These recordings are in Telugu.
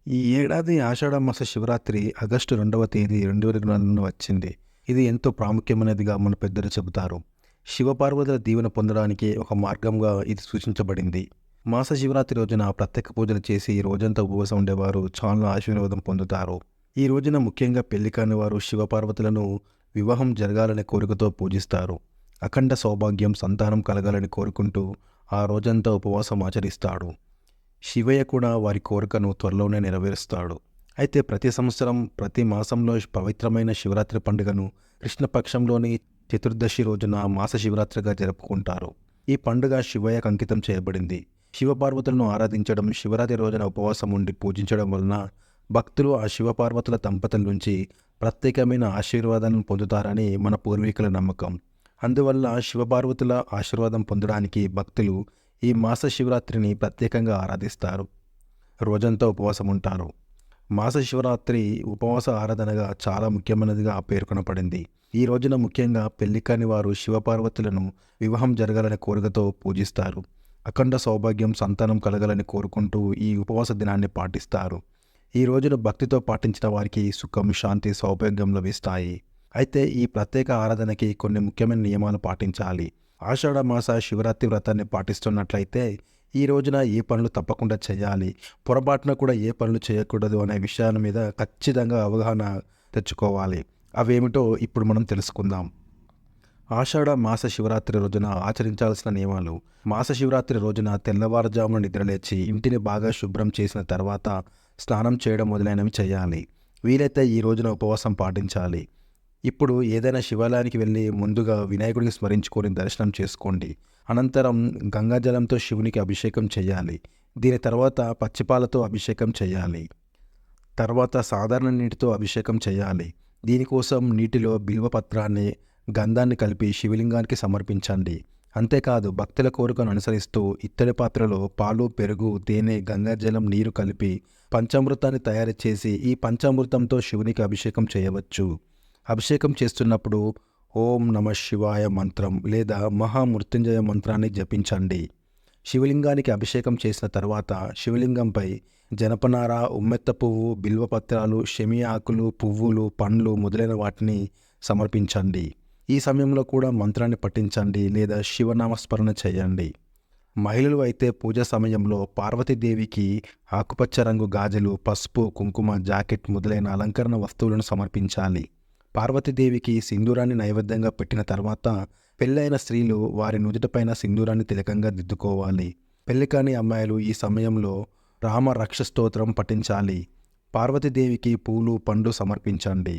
ఈ ఏడాది ఆషాఢమాస శివరాత్రి ఆగస్టు 2వ తేదీ 2024 వచ్చింది. ఇది ఎంతో ప్రాముఖ్యమైనదిగా మన పెద్దలు చెబుతారు. శివపార్వతుల దీవెన పొందడానికి ఒక మార్గంగా ఇది సూచించబడింది. మాస శివరాత్రి రోజున ప్రత్యేక పూజలు చేసి రోజంతా ఉపవాసం ఉండేవారు చాలా ఆశీర్వాదం పొందుతారు. ఈ రోజున ముఖ్యంగా పెళ్లి కాని వారు శివపార్వతులను వివాహం జరగాలనే కోరికతో పూజిస్తారు. అఖండ సౌభాగ్యం, సంతానం కలగాలని కోరుకుంటూ ఆ రోజంతా ఉపవాసం ఆచరిస్తాడు. శివయ్య కూడా వారి కోరికను త్వరలోనే నెరవేరుస్తాడు. అయితే ప్రతి సంవత్సరం ప్రతి మాసంలో పవిత్రమైన శివరాత్రి పండుగను కృష్ణపక్షంలోని చతుర్దశి రోజున మాస శివరాత్రిగా జరుపుకుంటారు. ఈ పండుగ శివయ్యకు అంకితం చేయబడింది. శివపార్వతులను ఆరాధించడం, శివరాత్రి రోజున ఉపవాసం ఉండి పూజించడం వలన భక్తులు ఆ శివపార్వతుల దంపతుల నుంచి ప్రత్యేకమైన ఆశీర్వాదాలను పొందుతారని మన పూర్వీకుల నమ్మకం. అందువల్ల శివపార్వతుల ఆశీర్వాదం పొందడానికి భక్తులు ఈ మాస శివరాత్రిని ప్రత్యేకంగా ఆరాధిస్తారు. రోజంతా ఉపవాసం ఉంటారు. మాస శివరాత్రి ఉపవాస ఆరాధనగా చాలా ముఖ్యమైనదిగా పేర్కొనబడింది. ఈ రోజున ముఖ్యంగా పెళ్లి కాని వారు శివపార్వతులను వివాహం జరగాలనే కోరికతో పూజిస్తారు. అఖండ సౌభాగ్యం, సంతానం కలగాలని కోరుకుంటూ ఈ ఉపవాస దినాన్ని పాటిస్తారు. ఈ రోజున భక్తితో పాటించిన వారికి సుఖం, శాంతి, సౌభాగ్యం లభిస్తాయి. అయితే ఈ ప్రత్యేక ఆరాధనకి కొన్ని ముఖ్యమైన నియమాలు పాటించాలి. ఆషాఢ మాస శివరాత్రి వ్రతాన్ని పాటిస్తున్నట్లయితే ఈ రోజున ఏ పనులు తప్పకుండా చేయాలి, పొరపాటున కూడా ఏ పనులు చేయకూడదు అనే విషయాల మీద ఖచ్చితంగా అవగాహన తెచ్చుకోవాలి. అవేమిటో ఇప్పుడు మనం తెలుసుకుందాం. ఆషాఢ మాస శివరాత్రి రోజున ఆచరించాల్సిన నియమాలు. మాస శివరాత్రి రోజున తెల్లవారుజామున నిద్రలేచి ఇంటిని బాగా శుభ్రం చేసిన తర్వాత స్నానం చేయడం మొదలైనవి చేయాలి. వీలైతే ఈ రోజున ఉపవాసం పాటించాలి. ఇప్పుడు ఏదైనా శివాలయానికి వెళ్ళి ముందుగా వినాయకుడిని స్మరించుకొని దర్శనం చేసుకోండి. అనంతరం గంగాజలంతో శివునికి అభిషేకం చేయాలి. దీని తర్వాత పచ్చిపాలతో అభిషేకం చేయాలి. తర్వాత సాధారణ నీటితో అభిషేకం చేయాలి. దీనికోసం నీటిలో బిల్వపత్రాన్ని, గంధాన్ని కలిపి శివలింగానికి సమర్పించండి. అంతేకాదు భక్తుల కోరికను అనుసరిస్తూ ఇత్తడి పాత్రలో పాలు, పెరుగు, తేనె, గంగాజలం, నీరు కలిపి పంచామృతాన్ని తయారు చేసి ఈ పంచామృతంతో శివునికి అభిషేకం చేయవచ్చు. అభిషేకం చేస్తున్నప్పుడు ఓం నమ శివాయ మంత్రం లేదా మహామృత్యుంజయ మంత్రాన్ని జపించండి. శివలింగానికి అభిషేకం చేసిన తర్వాత శివలింగంపై జనపనార, ఉమ్మెత్త పువ్వు, బిల్వపత్రాలు, షమి ఆకులు, పువ్వులు, పండ్లు మొదలైన వాటిని సమర్పించండి. ఈ సమయంలో కూడా మంత్రాన్ని పఠించండి లేదా శివనామస్మరణ చేయండి. మహిళలు అయితే పూజ సమయంలో పార్వతీదేవికి ఆకుపచ్చ రంగు గాజులు, పసుపు, కుంకుమ, జాకెట్ మొదలైన అలంకరణ వస్తువులను సమర్పించాలి. పార్వతీదేవికి సింధూరాన్ని నైవేద్యంగా పెట్టిన తర్వాత పెళ్ళైన స్త్రీలు వారి నుదుటిపైన సింధూరాన్ని తిలకంగా దిద్దుకోవాలి. పెళ్లి కాని అమ్మాయిలు ఈ సమయంలో రామ రక్ష స్తోత్రం పఠించాలి. పార్వతీదేవికి పూలు, పండ్లు సమర్పించండి.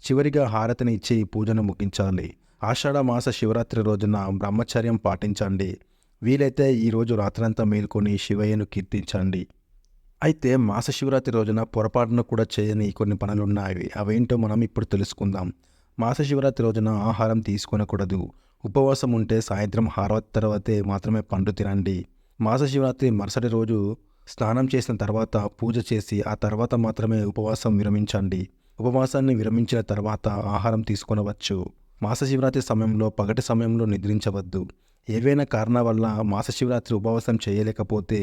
చివరిగా హారతిని ఇచ్చి పూజను ముగించాలి. ఆషాఢ మాస శివరాత్రి రోజున బ్రహ్మచర్యం పాటించండి. వీలైతే ఈరోజు రాత్రంతా మేల్కొని శివయ్యను కీర్తించండి. అయితే మాస శివరాత్రి రోజున పొరపాటున కూడా చేయని కొన్ని పనులున్నాయి. అవేంటో మనం ఇప్పుడు తెలుసుకుందాం. మాస శివరాత్రి రోజున ఆహారం తీసుకొనకూడదు. ఉపవాసం ఉంటే సాయంత్రం హారతి తర్వాతే మాత్రమే పండు తినండి. మాస శివరాత్రి మరుసటి రోజు స్నానం చేసిన తర్వాత పూజ చేసి ఆ తర్వాత మాత్రమే ఉపవాసం విరమించండి. ఉపవాసాన్ని విరమించిన తర్వాత ఆహారం తీసుకొనవచ్చు. మాస శివరాత్రి సమయంలో పగటి సమయంలో నిద్రించవద్దు. ఏవైనా కారణాల వల్ల మాస శివరాత్రి ఉపవాసం చేయలేకపోతే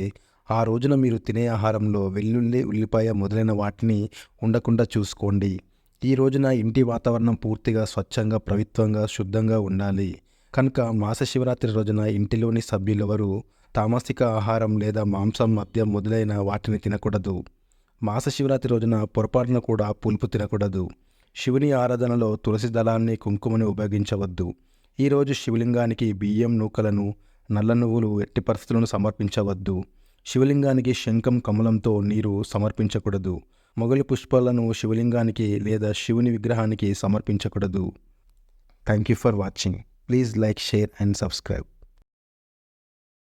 ఆ రోజున మీరు తినే ఆహారంలో వెల్లుల్లి, ఉల్లిపాయ మొదలైన వాటిని ఉండకుండా చూసుకోండి. ఈ రోజున ఇంటి వాతావరణం పూర్తిగా స్వచ్ఛంగా, పవిత్రంగా, శుద్ధంగా ఉండాలి. కనుక మాస శివరాత్రి రోజున ఇంటిలోని సభ్యులెవరూ తామసిక ఆహారం లేదా మాంసం, మద్యం మొదలైన వాటిని తినకూడదు. మాస శివరాత్రి రోజున పొరపాటున కూడా పులుపు తినకూడదు. శివుని ఆరాధనలో తులసి దళాన్ని, కుంకుమని ఉపయోగించవద్దు. ఈరోజు శివలింగానికి బియ్యం నూకలను, నల్ల నువ్వులు ఎట్టి పరిస్థితులను సమర్పించవద్దు. శివలింగానికి శంఖం, కమలంతో నీరు సమర్పించకూడదు. మొగలి పుష్పాలను శివలింగానికి లేదా శివుని విగ్రహానికి సమర్పించకూడదు. Thank you for watching. Please like, share and subscribe.